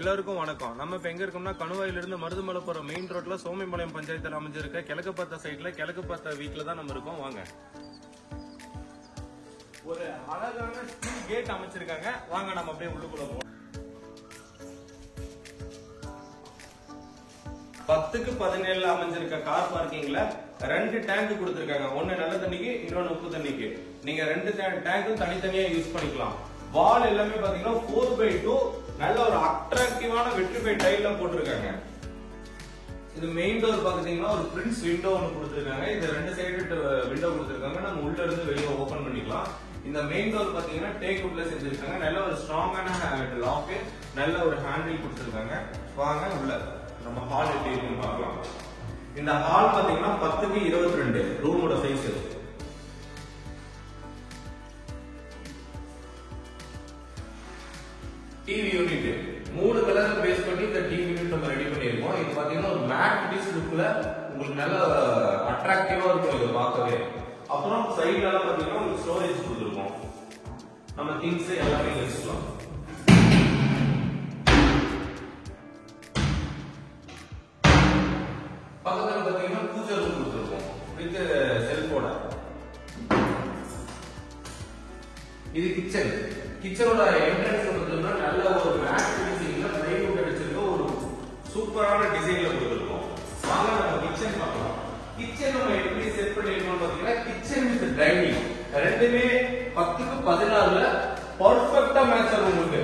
எல்லாருக்கும் வணக்கம். நம்ம இப்ப எங்க இருக்கோம்னா கணுவாயிலிருந்து மருதுமலை போற மெயின் ரோட்ல சோமைபாளையம் பஞ்சாயத்துல அமைஞ்சிருக்க கிழக்கு பார்த்த சைட்ல கிழக்கு பார்த்த வீட்ல தான் நம்ம இருக்கோம். வாங்க. ஒரு அழகான ஸ்டீல் கேட் அமைச்சிருக்காங்க. வாங்க நம்ம அப்படியே உள்ளுக்குள்ள போவோம். 10க்கு 17 அமைஞ்சிருக்க கார் பார்க்கிங்ல 2 டேங்க் கொடுத்திருக்காங்க. ஒன்னு நல்ல தண்ணிக்கு, இன்னொன்னு உப்பு தண்ணிக்கு. நீங்க 2 டேங்க்கும் தனித்தனியா யூஸ் பண்ணிக்கலாம். வால் எல்லாமே பாத்தீங்கன்னா 4x2 நல்ல ஒரு அட்ராக்டிவான வெற்றிபை டைல்ல போட்டிருக்காங்க. இது மெயின் டோர் பாத்தீங்கன்னா ஒரு பிரின்ஸ் விண்டோ ஒன்னு கொடுத்திருக்காங்க. இது 2 சைடு விண்டோ கொடுத்திருக்காங்க. நம்ம உள்ள இருந்து வெளிய ஓபன் பண்ணிக்கலாம். இந்த மெயின் டோர் பாத்தீங்கன்னா டேக் வுட்ல செஞ்சிருக்காங்க. நல்ல ஒரு ஸ்ட்ராங்கான லாக், நல்ல ஒரு ஹேண்டில் கொடுத்திருக்காங்க. வாங்க உள்ள நம்ம ஹால் எப்படி இருக்குன்னு பார்க்கலாம். இந்த ஹால் பாத்தீங்கன்னா 10க்கு 22 ரூமோட size. TV unit 3 colour base பண்ணி இந்த டிவி யூனிட் நம்ம ரெடி பண்ணிருக்கோம். இது பாத்தீங்கன்னா ஒரு மேட் பீஸ் லுக்ல உங்களுக்கு நல்ல அட்ராக்டிவா இருக்கும் இது பார்க்கவே. அப்புறம் சைடுல எல்லாம் பாத்தீங்கன்னா உங்களுக்கு ஸ்டோரேஜ் கொடுத்திருக்கோம். நம்ம திங்ஸ் எல்லாமே வச்சுக்கலாம். பக்கத்துல பாத்தீங்கன்னா பூஜை ரூம் கொடுத்திருக்கோம் வித் செல்ஃபோட. இது கிச்சன். கிச்சனோட என்ட்ரன்ஸ் பார்த்தீங்கன்னா நல்ல ஒரு மேட் ஃபினிஷிங்ல பிளைவுட் அடிச்சிருக்க ஒரு சூப்பரான டிசைன்ல கொடுத்திருக்கோம். வாங்க நம்ம கிச்சன் பார்க்கலாம். கிச்சன் நம்ம எப்படி செட் பண்ணிருக்கோம் பாத்தீங்கன்னா கிச்சன் வித் டைனிங் ரெண்டுமே 10க்கு 16ல பெர்ஃபெக்ட்டா மேட்ச் ஆகும் உங்களுக்கு.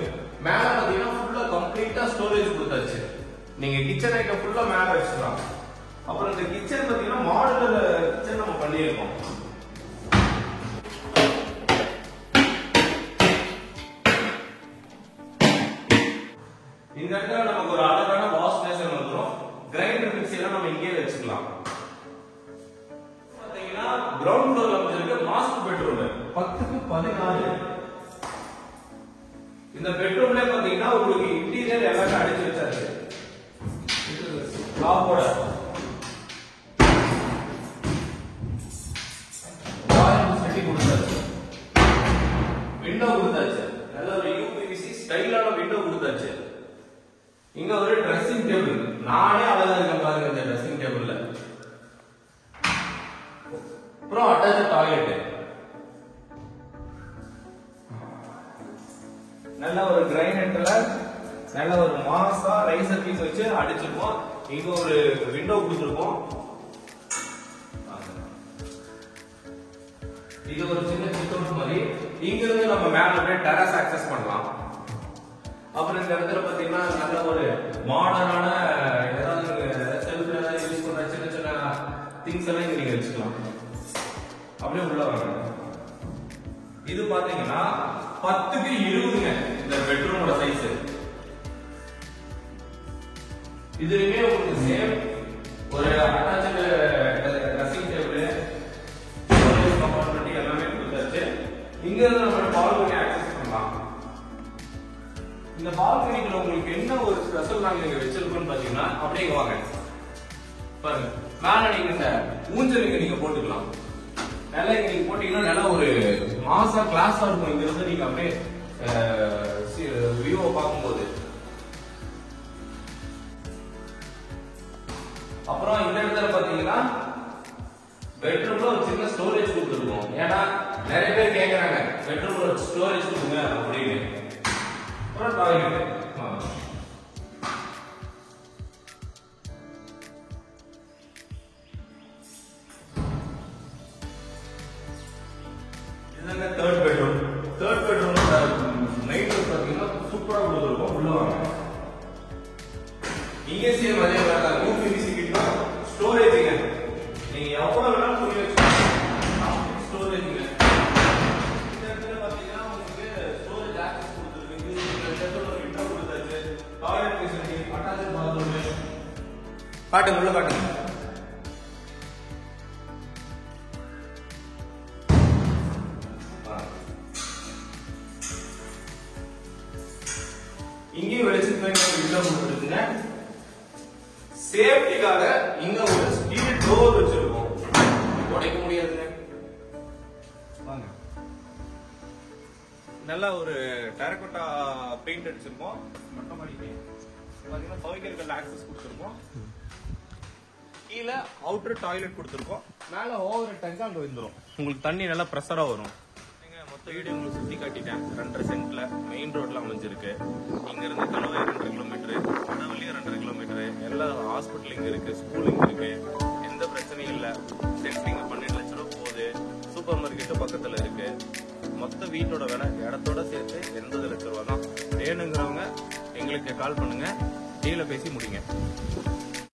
மேல பாத்தீங்கன்னா ஃபுல்லா கம்ப்ளீட்டா ஸ்டோரேஜ் கொடுத்தாச்சு. நீங்க கிச்சன் ஐட்டம் ஃபுல்லா மேல வச்சுக்கலாம். அப்புறம் இந்த கிச்சன் பாத்தீங்கன்னா மாடுலர் கிச்சன் நம்ம பண்ணியிருக்கோம். இந்த இடத்துல நமக்கு ஒரு அழகான வாஷ் பேஷன் வந்துரும். கிரைண்டர் மிக்ஸி எல்லாம் நம்ம இங்கே வச்சுக்கலாம். பாத்தீங்கன்னா கிரவுண்ட் ஃப்ளோர்ல அமைஞ்சிருக்க மாஸ்டர் பெட்ரூம் 10க்கு 16. இந்த பெட்ரூம்ல பாத்தீங்கன்னா உங்களுக்கு இன்டீரியர் எல்லாமே அடிச்சு வச்சாச்சு. டாப்போட விண்டோ கொடுத்தாச்சு. நல்ல ஒரு யூபிவிசி ஸ்டைலான விண்டோ கொடுத்தாச்சு. இங்க ஒரு ட்ரெஸ்ஸிங் டேபிள். நானே அழகா இருக்கேன் பாருங்க இந்த ட்ரெஸ்ஸிங் டேபிள்ல. அப்புறம் அட்டாச் டாய்லெட். நல்ல ஒரு கிரைனட்ல நல்ல ஒரு மாசா ரைசர் பீஸ் வச்சு அடிச்சிருக்கோம். இங்க ஒரு விண்டோ கொடுத்திருக்கோம். இது ஒரு சின்ன சிட்டவுட் மாதிரி. இங்க இருந்து நம்ம மேல போய் டெரஸ் அக்சஸ் பண்ணலாம். அப்புறம் இந்த இடத்துல பாத்தீங்கன்னா நல்ல ஒரு மாடர்னான ஏதாவது செல்ஃப்ல யூஸ் பண்ற சின்ன சின்ன திங்ஸ் எல்லாம் இங்க நீங்க வச்சுக்கலாம். அப்படியே உள்ள வாங்க. இது பாத்தீங்கன்னா 10க்கு 20ங்க இந்த பெட்ரூமோட சைஸ். இதுலயே உங்களுக்கு சேம் ஒரு attached dressing table, storage compartment எல்லாமே கொடுத்தாச்சு. இங்க இருந்து நம்ம பால்கனி ஆக்சஸ் பண்ணலாம். இந்த பால்கனிக்குள்ள உங்களுக்கு என்ன ஒரு ஸ்பெஷல் நாங்க இங்க வச்சிருக்கோம்னு பாத்தீங்கன்னா அப்படியே வாங்க பாருங்க. மேல நீங்க இந்த ஊஞ்சலுக்கு நீங்க போட்டுக்கலாம். நல்லா இங்க நீங்க போட்டீங்கன்னா நல்லா ஒரு மாசா கிளாஸா இருக்கும். இங்க இருந்து நீங்க அப்படியே வியூவை பார்க்கும்போது. அப்புறம் இந்த இடத்துல பாத்தீங்கன்னா பெட்ரூம்ல ஒரு சின்ன ஸ்டோரேஜ் கொடுத்துருக்கோம். ஏன்னா நிறைய பேர் கேக்குறாங்க பெட்ரூம்ல ஸ்டோரேஜ் கொடுங்க அப்படின்னு. அப்புறம் டாய்லெட். இதுதாங்க third bedroom. Third bedroom night பாத்தீங்கன்னா சூப்பரா கொடுத்துருக்கோம். உள்ள வாங்க. இங்கே சேம் அதே மாதிரி தான் யூபிவிசி கிட்ட ஸ்டோரேஜ்ங்க. நீங்க எவ்வளவு வேணாலும் புரிய வச்சுக்கலாம். ஸ்டோரேஜ்ங்க. இந்த இடத்துல பாத்தீங்கன்னா உங்களுக்கு ஸ்டோரேஜ் ஆக்சஸ் கொடுத்துருக்கு. இந்த இடத்துல ஒரு விண்டோ கொடுத்தாச்சு. Toilet facility, attached bathroom. காட்டுங்க உள்ள காட்டுங்க. இங்கே வெளிச்சத்துக்கு விண்டோ கொடுத்துருக்குங்க. சேஃப்டிக்காக இங்க ஒரு ஸ்டீல் டோர் வச்சிருக்கோம். உடைக்க முடியாதுங்க. வாங்க. நல்லா ஒரு டெரகோட்டா பெயிண்ட் அடிச்சிருக்கோம். மொட்டை மாடிக்கு பாத்தீங்கன்னா துவைக்கிறதுக்கு ஆக்சஸ் கொடுத்துருக்கோம். கீழே அவுட்டர் டாய்லெட் கொடுத்துருக்கோம். மேல ஓவர் டேங்க் அங்க வந்துடும். உங்களுக்கு தண்ணி நல்லா ப்ரெஷரா வரும். மொத்த வீடு உங்களுக்கு சுத்தி காட்டிட்டேன். 2.5 சென்ட்ல மெயின் ரோட்ல அமைஞ்சிருக்கு. இங்க இருந்து கலவை 2 கிலோமீட்டர், கடவுளையும் 2 கிலோமீட்டர். எல்லா ஹாஸ்பிட்டல் இங்க இருக்கு, ஸ்கூல் இங்க இருக்கு. எந்த பிரச்சனையும் இல்ல. சென்ட்ரிங்க 12 லட்சம் ரூபாய் போகுது. சூப்பர் மார்க்கெட்டும் பக்கத்துல இருக்கு. மொத்த வீட்டோட விலை இடத்தோட சேர்த்து 80 லட்சம் ரூபாய் தான். வேணுங்கிறவங்க எங்களுக்கு கால் பண்ணுங்க, டீல பேசி முடிங்க.